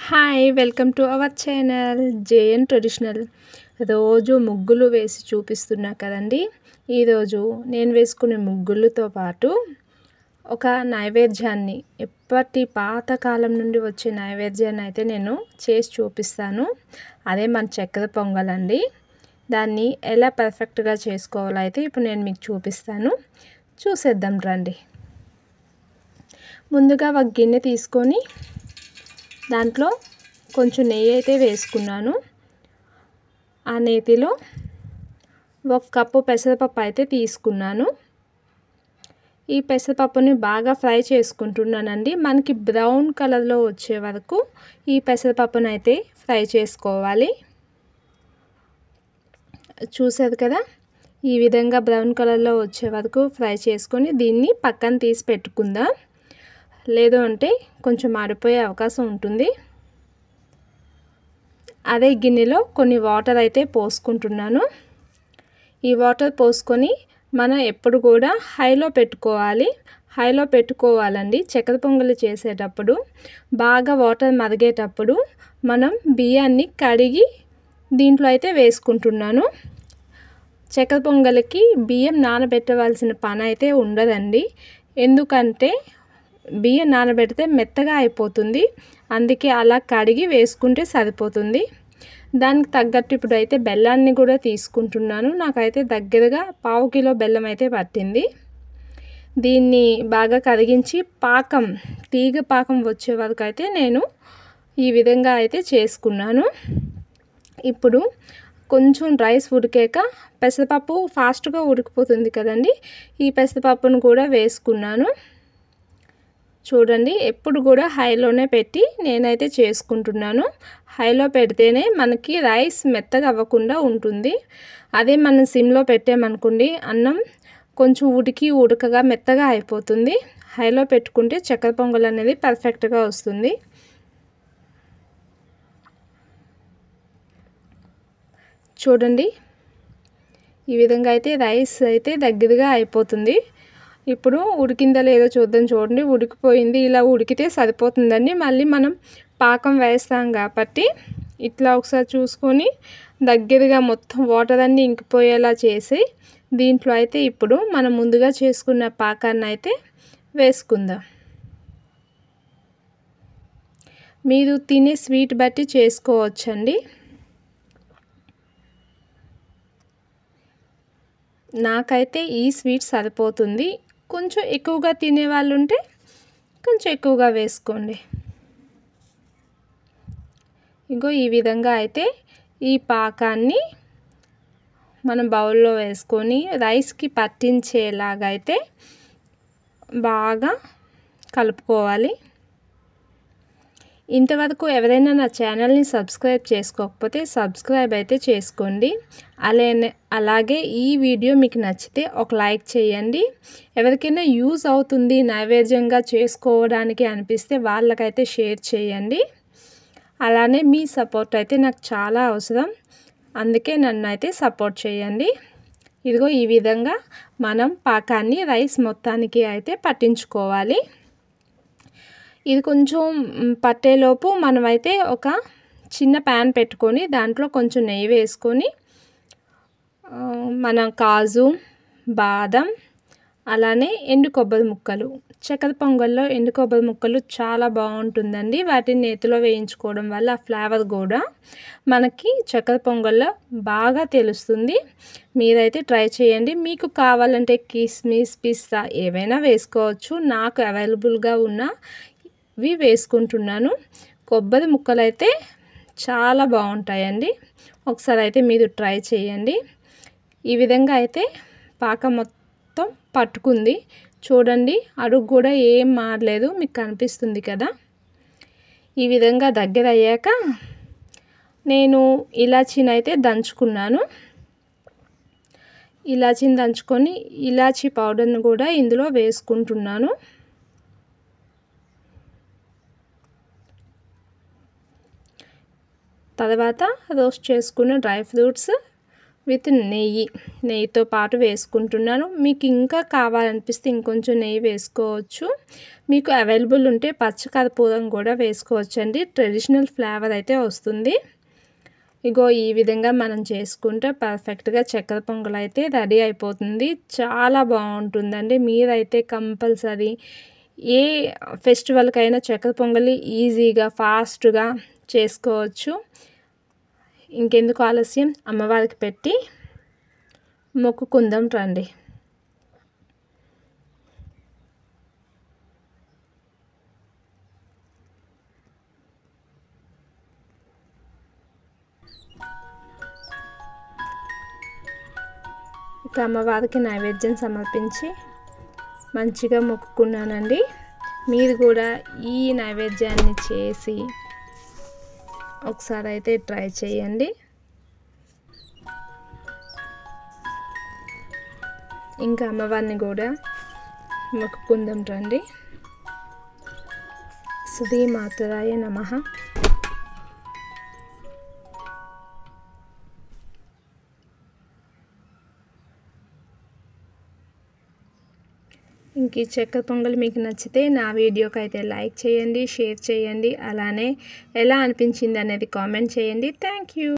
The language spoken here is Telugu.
Hi welcome to our channel JN traditional. రోజు ముగ్గులు వేసి చూపిస్తున్నా కదండి. ఈరోజు నేను వేసుకునే ముగ్గులతో పాటు ఒక నైవేద్యాన్ని, ఎప్పటి పాతకాలం నుండి వచ్చే నైవేద్యాన్ని అయితే నేను చేసి చూపిస్తాను. అదే మన చక్కెర పొంగలండి. దాన్ని ఎలా పర్ఫెక్ట్గా చేసుకోవాలో అయితే ఇప్పుడు నేను మీకు చూపిస్తాను. చూసేద్దాం రండి. ముందుగా ఒక గిన్నె తీసుకొని దాంట్లో కొంచెం నెయ్యి అయితే వేసుకున్నాను. ఆ నేతిలో 1 కప్పు పెసరపప్పు అయితే తీసుకున్నాను. ఈ పెసరపప్పుని బాగా ఫ్రై చేసుకుంటున్నానండి. మనకి బ్రౌన్ కలర్లో వచ్చే వరకు ఈ పెసరపప్పును అయితే ఫ్రై చేసుకోవాలి. చూసారు కదా, ఈ విధంగా బ్రౌన్ కలర్లో వచ్చే వరకు ఫ్రై చేసుకొని దీన్ని పక్కన తీసి పెట్టుకుందాం. లేదు అంటే కొంచెం మాడిపోయే అవకాశం ఉంటుంది. అదే గిన్నెలో కొన్ని వాటర్ అయితే పోసుకుంటున్నాను. ఈ వాటర్ పోసుకొని మనం ఎప్పుడు కూడా హైలో పెట్టుకోవాలండి. చక్కెర పొంగలి చేసేటప్పుడు బాగా వాటర్ మరిగేటప్పుడు మనం బియ్యాన్ని కడిగి దీంట్లో అయితే వేసుకుంటున్నాను. చక్కెర పొంగలికి బియ్యం నానబెట్టవలసిన పని అయితే ఉండదండి. ఎందుకంటే బియ్యం నానబెడితే మెత్తగా అయిపోతుంది. అందుకే అలా కడిగి వేసుకుంటే సరిపోతుంది. దానికి తగ్గట్టు ఇప్పుడు అయితే బెల్లాన్ని కూడా తీసుకుంటున్నాను. నాకైతే దగ్గరగా 1/2 కిలో బెల్లం అయితే పట్టింది. దీన్ని బాగా కరిగించి తీగ పాకం వచ్చే వరకు అయితే నేను ఈ విధంగా అయితే చేసుకున్నాను. ఇప్పుడు కొంచెం రైస్ ఉడికాక పెసరపప్పు ఫాస్ట్గా ఉడికిపోతుంది కదండి. ఈ పెసరపప్పును కూడా వేసుకున్నాను. చూడండి, ఎప్పుడు కూడా హైలోనే పెట్టి నేనైతే చేసుకుంటున్నాను. హైలో పెడితేనే మనకి రైస్ మెత్తగా అవ్వకుండా ఉంటుంది. అదే మనం సిమ్లో పెట్టామనుకోండి, అన్నం కొంచెం ఉడకగా మెత్తగా అయిపోతుంది. హైలో పెట్టుకుంటే చక్కెర పొంగల్ అనేది పర్ఫెక్ట్గా వస్తుంది. చూడండి, ఈ విధంగా అయితే రైస్ అయితే దగ్గరగా అయిపోతుంది. ఇప్పుడు ఉడికిందా లేదో చూడండి, ఉడికిపోయింది. ఇలా ఉడికితే సరిపోతుందండి. మళ్ళీ మనం పాకం వేస్తాం కాబట్టి ఇట్లా ఒకసారి చూసుకొని దగ్గరగా మొత్తం వాటర్ అన్నీ ఇంకిపోయేలా చేసి దీంట్లో అయితే ఇప్పుడు మనం ముందుగా చేసుకున్న పాకాన్ని అయితే వేసుకుందాం. మీరు తినే స్వీట్ బట్టి చేసుకోవచ్చండి. నాకైతే ఈ స్వీట్ సరిపోతుంది. కొంచెం ఎక్కువగా తినే వాళ్ళు ఉంటే కొంచెం ఎక్కువగా వేసుకోండి. ఇంకో ఈ విధంగా అయితే ఈ పాకాన్ని మనం బౌల్లో వేసుకొని రైస్కి పట్టించేలాగా అయితే బాగా కలుపుకోవాలి. ఇంతవరకు ఎవరైనా నా ఛానల్ని సబ్స్క్రైబ్ చేసుకోకపోతే సబ్స్క్రైబ్ అయితే చేసుకోండి. అలాగే ఈ వీడియో మీకు నచ్చితే ఒక లైక్ చేయండి. ఎవరికైనా యూజ్ అవుతుంది, నైవేద్యంగా చేసుకోవడానికి అనిపిస్తే వాళ్ళకైతే షేర్ చేయండి. అలానే మీ సపోర్ట్ అయితే నాకు చాలా అవసరం. అందుకే నన్ను అయితే సపోర్ట్ చేయండి. ఇదిగో ఈ విధంగా మనం పాకాన్ని రైస్ మొత్తానికి అయితే పట్టించుకోవాలి. ఇది కొంచెం పట్టేలోపు మనమైతే ఒక చిన్న ప్యాన్ పెట్టుకొని దాంట్లో కొంచెం నెయ్యి వేసుకొని మన కాజు, బాదం, అలానే ఎండు కొబ్బరి ముక్కలు, చక్కెర పొంగల్లో ఎండు కొబ్బరి ముక్కలు చాలా బాగుంటుందండి. వాటిని నేతిలో వేయించుకోవడం వల్ల ఆ ఫ్లేవర్ కూడా మనకి చక్కెర పొంగల్లో బాగా తెలుస్తుంది. మీరైతే ట్రై చేయండి. మీకు కావాలంటే కిస్మిస్, పిస్తా ఏవైనా వేసుకోవచ్చు. నాకు అవైలబుల్గా ఉన్నవి వేసుకుంటున్నాను. కొబ్బరి ముక్కలు అయితే చాలా బాగుంటాయండి. ఒకసారి అయితే మీరు ట్రై చేయండి. ఈ విధంగా అయితే పాకం మొత్తం పట్టుకుంది. చూడండి, అడుగు కూడా ఏం మారలేదు, మీకు కనిపిస్తుంది కదా. ఈ విధంగా దగ్గర అయ్యాక నేను ఇలాచీని అయితే దంచుకున్నాను. ఇలాచీని దంచుకొని ఇలాచీ పౌడర్ని కూడా ఇందులో వేసుకుంటున్నాను. తర్వాత రోస్ట్ చేసుకున్న డ్రై ఫ్రూట్స్ విత్ నెయ్యితో పాటు వేసుకుంటున్నాను. మీకు ఇంకా కావాలనిపిస్తే ఇంకొంచెం నెయ్యి వేసుకోవచ్చు. మీకు అవైలబుల్ ఉంటే పచ్చకర్పూరం కూడా వేసుకోవచ్చు అండి. ట్రెడిషనల్ ఫ్లేవర్ అయితే వస్తుంది. ఇగో ఈ విధంగా మనం చేసుకుంటే పర్ఫెక్ట్గా చక్కెర పొంగల్ అయితే రెడీ అయిపోతుంది. చాలా బాగుంటుందండి. మీరైతే కంపల్సరీ ఏ ఫెస్టివల్కైనా చక్కెర పొంగలి ఈజీగా ఫాస్ట్గా చేసుకోవచ్చు. ఇంకెందుకు ఆలస్యం, అమ్మవారికి పెట్టి మొక్కుకుందాం రండి. ఇక అమ్మవారికి నైవేద్యం సమర్పించి మంచిగా మొక్కుకున్నానండి. మీరు కూడా ఈ నైవేద్యాన్ని చేసి ఒకసారి అయితే ట్రై చేయండి. ఇంకా అమ్మవారిని కూడా మొక్కుకుందాం రండి. శ్రీ మాతరాయ నమః. ఇంక ఈ చక్కెర పొంగల్ మీకు నచ్చితే నా వీడియోకి అయితే లైక్ చేయండి, షేర్ చేయండి. అలానే ఎలా అనిపించింది అనేది కామెంట్ చేయండి. Thank you.